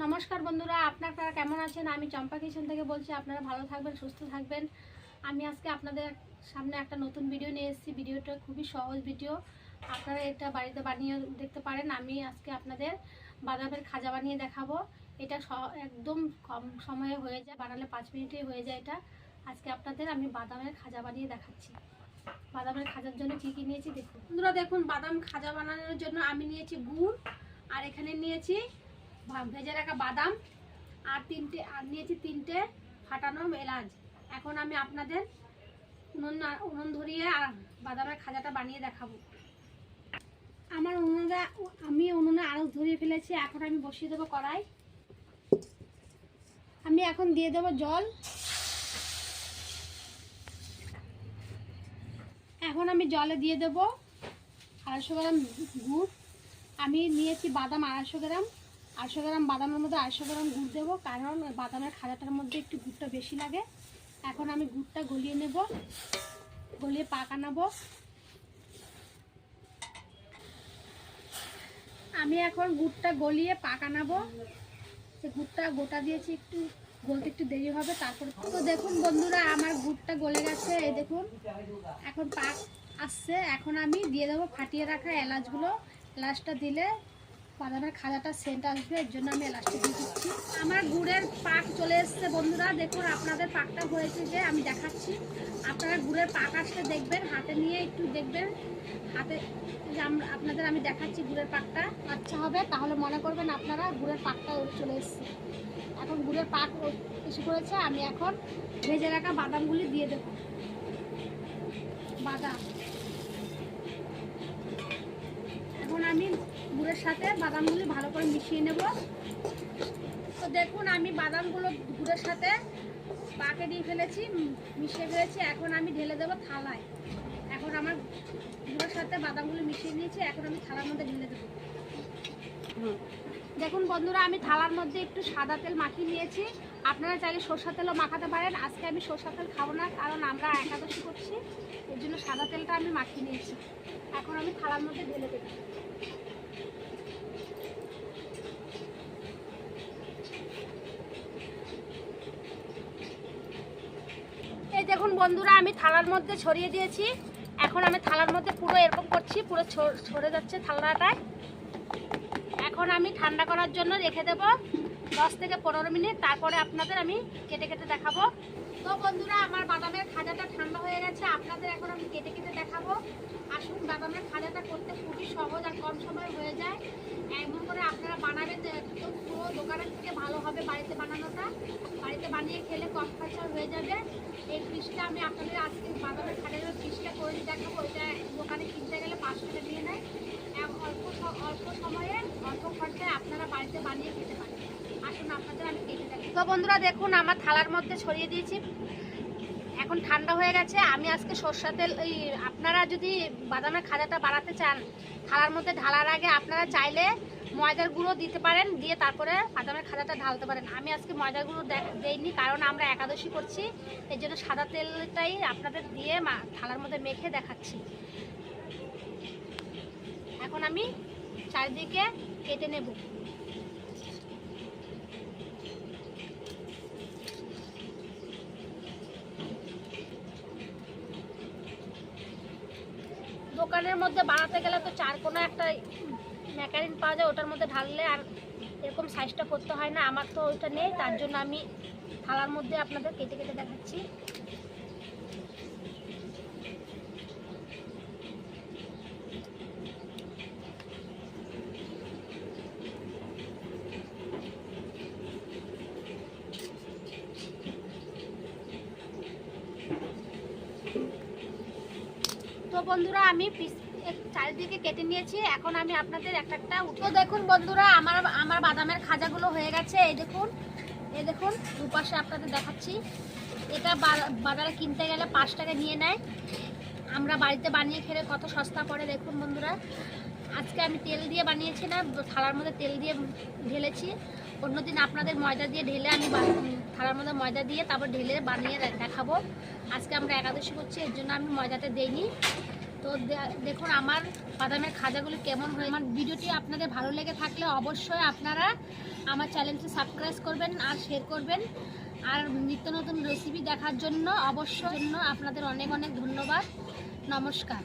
নমস্কার বন্ধুরা, আপনারা কেমন আছেন? আমি চম্পা কিচেন থেকে বলছি। আপনারা ভালো থাকবেন, সুস্থ থাকবেন। আমি আজকে আপনাদের সামনে একটা নতুন ভিডিও নিয়ে এসেছি। ভিডিওটা খুবই সহজ ভিডিও, আপনারা এটা বাড়িতে বানিয়ে দেখতে পারেন। আমি আজকে আপনাদের বাদামের খাজা বানিয়ে দেখাবো। এটা একদম কম সময়ে হয়ে যায়, বানালে 5 মিনিটেই হয়ে যায় এটা। আজকে আপনাদের আমি বাদামের খাজা বানিয়ে দেখাচ্ছি। বাদামের খাজার জন্য কী কী নিয়েছি দেখুন বন্ধুরা। দেখুন, বাদাম খাজা বানানোর জন্য আমি নিয়েছি গুড়, আর এখানে নিয়েছি ভেজে রাখা বাদাম, আর নিয়েছি 3টে ফাটানো এলাচ। এখন আমি আপনাদের উনুন ধরিয়ে আর বাদামের খাজাটা বানিয়ে দেখাবো। আমি উনুনে আড়স ধরিয়ে ফেলেছি। এখন আমি বসিয়ে দেবো কড়াই। আমি এখন দিয়ে দেবো জল। এখন আমি জলে দিয়ে দেবো 250 গ্রাম গুড়। আমি নিয়েছি বাদাম 250 গ্রাম। 250 গ্রাম বাদামের মধ্যে 250 গ্রাম গুড় দেবো, কারণ বাদামের খাজাটার মধ্যে একটু গুড়টা বেশি লাগে। এখন আমি গুড়টা গলিয়ে নেব, গলিয়ে পাক আনাবো। আমি এখন গুড়টা গলিয়ে পাক আনাবো। গুড়টা গোটা দিয়েছি, একটু গলতে একটু দেরি হবে। তারপরে তো দেখুন বন্ধুরা, আমার গুড়টা গলে গেছে। এই দেখুন, এখন পাক আসছে। এখন আমি দিয়ে দেবো ফাটিয়ে রাখা এলাচগুলো। এলাচটা দিলে বাদামের খাজাটা সেন্ট আসবে, এর জন্য আমি এলাচটা দিয়ে দিচ্ছি। আমার গুড়ের পাক চলে এসছে বন্ধুরা। দেখুন, আপনাদের পাকটা হয়েছে যে আমি দেখাচ্ছি। আপনারা গুড়ের পাক আসতে দেখবেন, হাতে নিয়ে একটু দেখবেন। হাতে আপনাদের আমি দেখাচ্ছি গুড়ের পাকটা আচ্ছা হবে, তাহলে মনে করবেন আপনারা গুড়ের পাকটা চলে এসছে। এখন গুড়ের পাক এসে করেছে। আমি এখন ভেজে রাখা বাদামগুলি দিয়ে দেব। বাদাম এখন আমি গুড়ের সাথে বাদামগুলি ভালো করে মিশিয়ে নেব। তো দেখুন, আমি বাদামগুলো গুড়ের সাথে পাকে দিয়ে ফেলেছি, মিশিয়ে ফেলেছি। এখন আমি ঢেলে দেবো থালায়। এখন আমার গুড়ের সাথে বাদামগুলো মিশিয়ে নিয়েছি। এখন আমি থালার মধ্যে ঢেলে দেবো। দেখুন বন্ধুরা, আমি থালার মধ্যে একটু সাদা তেল মাখিয়ে নিয়েছি। আপনারা চাইলে সরষের তেলও মাখাতে পারেন। আজকে আমি সরষের তেল খাবো না, কারণ আমরা একাদশী করছি, এর জন্য সাদা তেলটা আমি মাখিয়ে নিয়েছি। এখন আমি থালার মধ্যে ঢেলে দেবো। এই দেখুন বন্ধুরা, আমি থালার মধ্যে ছড়িয়ে দিয়েছি। এখন আমি থালার মধ্যে পুরো এরকম করছি, পুরো ছড়ে যাচ্ছে থালাটায়। এখন আমি ঠান্ডা করার জন্য রেখে দেব 10 থেকে 15 মিনিট। তারপরে আপনাদের আমি কেটে কেটে দেখাবো। তো বন্ধুরা, আমার বাদামের খাজাটা ঠান্ডা হয়ে গেছে। আপনাদের এখন আমি কেটে কেটে দেখাবো। আসুন, বাদামের খাজাটা করতে খুবই সহজ আর কম সময় হয়ে যায়। এমন করে আপনারা বানাবেন, একদম পুরো দোকানের থেকে ভালো হবে বাড়িতে বানানোটা। বাড়িতে বানিয়ে খেলে কম খরচায় হয়ে যাবে। এই পিসটা আমি আপনাদের আজকে বাদামের খাজার পিসটা করে দেখাবো। এটা দোকানে কিনতে গেলে 5 টাকা দিয়ে নেয়। অল্প সময়ে অল্প খরচায় আপনারা বাড়িতে বানিয়ে খেতে পারেন। আসুন, আপনাদের আমি কেটে দেখাই। তো বন্ধুরা দেখুন, আমার থালার মধ্যে ছড়িয়ে দিয়েছি। এখন ঠান্ডা হয়ে গেছে। আমি আজকে সরষের তেল, আপনারা যদি বাদামের খাজাটা বানাতে চান, থালার মধ্যে ঢালার আগে আপনারা চাইলে ময়দার গুঁড়ো দিতে পারেন, দিয়ে তারপরে বাদামের খাজাটা ঢালতে পারেন। আমি আজকে ময়দার গুঁড়ো দেইনি, কারণ আমরা একাদশী করছি, এর জন্য সাদা তেলটাই আপনাদের দিয়ে থালার মধ্যে মেখে দেখাচ্ছি। এখন আমি চারিদিকে কেটে নেব। দোকানের মধ্যে বানাতে গেলে তো চারকোনা একটা ম্যাকারিন পাওয়া যায়, ওটার মধ্যে ঢাললে আর এরকম সাইজটা করতে হয় না। আমার তো ওইটা নেই, তার জন্য আমি থালার মধ্যে আপনাদের কেটে কেটে দেখাচ্ছি। তো বন্ধুরা, আমি চারিদিকে কেটে নিয়েছি। এখন আমি আপনাদের একটা তো দেখুন বন্ধুরা, আমার বাদামের খাজাগুলো হয়ে গেছে। এই দেখুন দুপাশে আপনাদের দেখাচ্ছি। এটা বাজারে কিনতে গেলে 5 টাকা নিয়ে নেয়। আমরা বাড়িতে বানিয়ে খেলে কত সস্তা পড়ে। দেখুন বন্ধুরা, আজকে আমি তেল দিয়ে বানিয়েছি না, থালার মধ্যে তেল দিয়ে ঢেলেছি। অন্যদিন আপনাদের ময়দা দিয়ে ঢেলে আমি থালার মধ্যে ময়দা দিয়ে তারপর ঢেলে বানিয়ে দেখাবো। আজকে আমরা একাদশী করছি, এর জন্য আমি ময়দাটা দেইনি। তো দেখুন আমার বাদামের খাজাগুলো কেমন হয়। আমার ভিডিওটি আপনাদের ভালো লেগে থাকলে অবশ্যই আপনারা আমার চ্যানেলটি সাবস্ক্রাইব করবেন আর শেয়ার করবেন। আর নিত্য নতুন রেসিপি দেখার জন্য অবশ্যই আপনাদের অনেক অনেক ধন্যবাদ। নমস্কার।